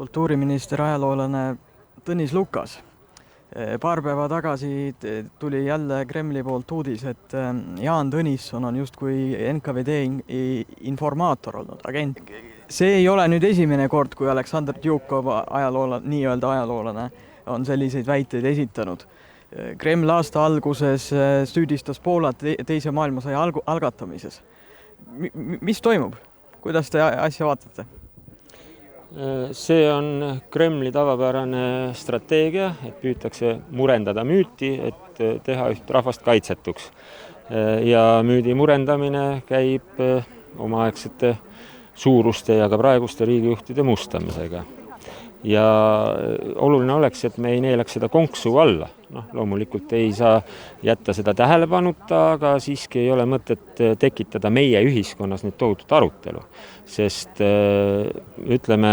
kultuuriminister, ajaloolane Tõnis Lukas. Paar päeva tagasi tuli jälle Kremli poolt uudis, et Jaan Tõnisson on justkui NKVD informaator olnud, agent. See ei ole nüüd esimene kord, kui Aleksandr Tjukov, nii-öelda ajaloolane, on selliseid väiteid esitanud. Kreml aasta alguses süüdistas Poolat teise maailmasõja algatamises. Mis toimub? Kuidas te asja vaatate? See on Kremli tavapärane strateegia, et püütakse murendada müüti, et teha üht rahvast kaitsetuks. Ja müüdi murendamine käib omaaegsete suuruste ja ka praeguste riigijuhtide mustamisega. Ja oluline oleks, et me ei neelaks seda konksu alla. Loomulikult ei saa jätta seda tähelepanuta, aga siiski ei ole mõtet tekitada meie ühiskonnas nüüd tohutut arutelu. Sest ütleme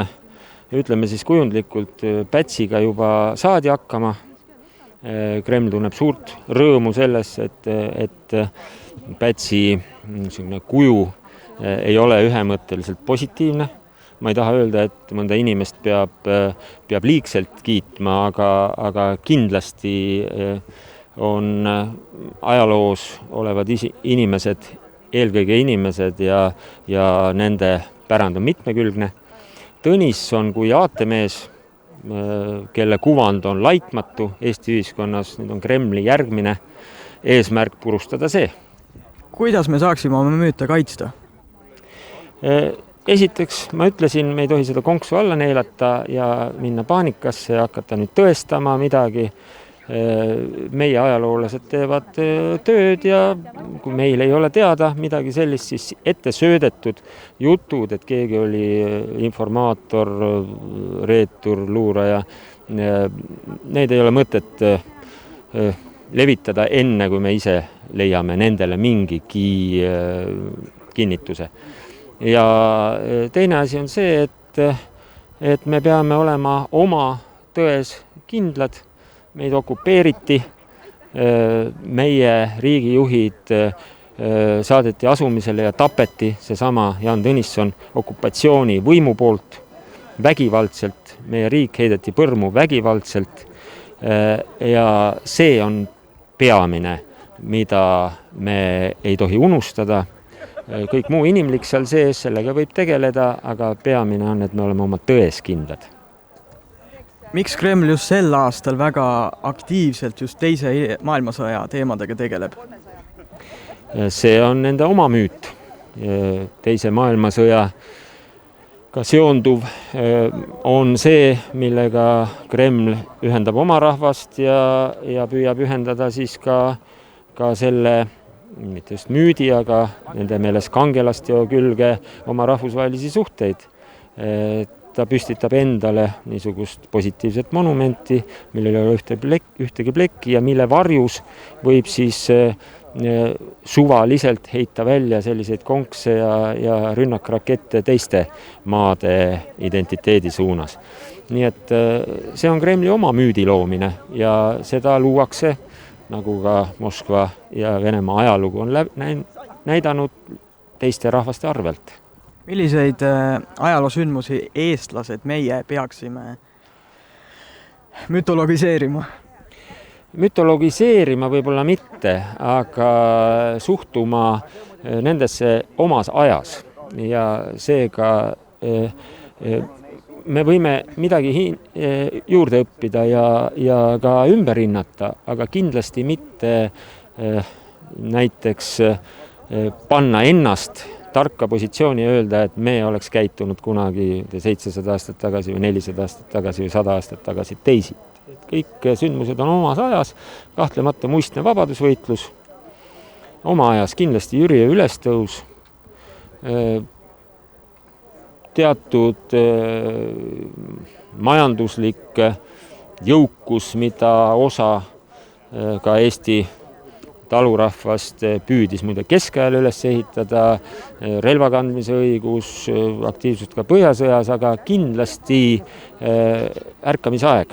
siis kujundlikult, Pätsiga juba saadi hakkama. Kreml tunneb suurt rõõmu selles, et Pätsi kuju ei ole ühemõtteliselt positiivne. Ma ei taha öelda, et mõnda inimest peab liigselt kiitma, aga kindlasti on ajaloos olevad inimesed, eelkõige inimesed ja nende pärand on mitmekülgne. Tõnisson kui aatemees, kelle kuvand on laitmatu Eesti ühiskonnas, nüüd on Kremli järgmine eesmärk purustada see. Kuidas me saaksime oma müüte kaitsta? Esiteks, ma ütlesin, me ei tohi seda konksu alla neelata ja minna paanikasse ja hakata nüüd tõestama midagi. Meie ajaloolased teevad tööd ja kui meil ei ole teada midagi sellist, siis ette söödetud jutud, et keegi oli informaator, reetur, luuraja, need ei ole mõtet levitada enne, kui me ise leiame nendele mingigi kinnituse. Ja teine asi on see, et me peame olema oma tões kindlad, meid okupeeriti, meie riigijuhid saadeti asumisele ja tapeti, seesama Jaan Tõnisson okupatsiooni võimu poolt vägivaldselt, meie riik heideti põrmu vägivaldselt ja see on peamine, mida me ei tohi unustada. Kõik muu inimlik seal sees, sellega võib tegeleda, aga peamine on, et me oleme oma tões kindlad. Miks Kreml just sel aastal väga aktiivselt just teise maailmasõja teemadega tegeleb? See on nende oma müüt. Teise maailmasõjaga seonduv on see, millega Kreml ühendab oma rahvast ja püüab ühendada siis ka selle mitte just müüdi, aga nende meeles kangelasteo külge oma rahvusvahelisi suhteid. Ta püstitab endale niisugust positiivset monumenti, millel ei ole ühtegi plekki ja mille varjus võib siis suvaliselt heita välja selliseid konkse ja rünnakrakette teiste maade identiteedi suunas. Nii et see on Kremli oma müüdi loomine ja seda luuakse, nagu ka Moskva ja Venemaa ajalugu on näidanud teiste rahvaste arvelt. Milliseid ajaloosündmusi eestlased meie peaksime mütologiseerima? Mütologiseerima võib-olla mitte, aga suhtuma nendesse omas ajas ja seega me võime midagi juurde õppida ja ka ümber hinnata, aga kindlasti mitte näiteks panna ennast tarka positsiooni ja öelda, et me oleks käitunud kunagi 700 aastat tagasi või 400 aastat tagasi või 100 aastat tagasi teisiti. Kõik sündmused on omas ajas, kahtlemata muistne vabadusvõitlus, oma ajas kindlasti Jüriö ülestõus, teatud majanduslik jõukus, mida osa ka Eesti talurahvast püüdis muide keskajal üles ehitada, relvakandmise õigus, aktiivsust ka põhjasõjas, aga kindlasti ärkamisaeg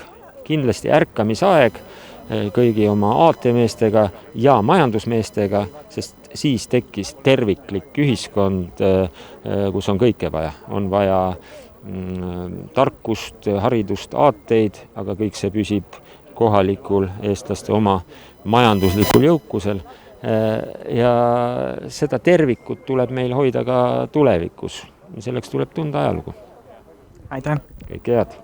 kõigi oma aatemeestega ja majandusmeestega, sest siis tekkis terviklik ühiskond, kus on kõike vaja. On vaja tarkust, haridust, aateid, aga kõik see püsib kohalikul eestlaste oma majanduslikul jõukusel. Ja seda tervikut tuleb meil hoida ka tulevikus. Selleks tuleb tunda ajalugu. Aitäh! Kõike head!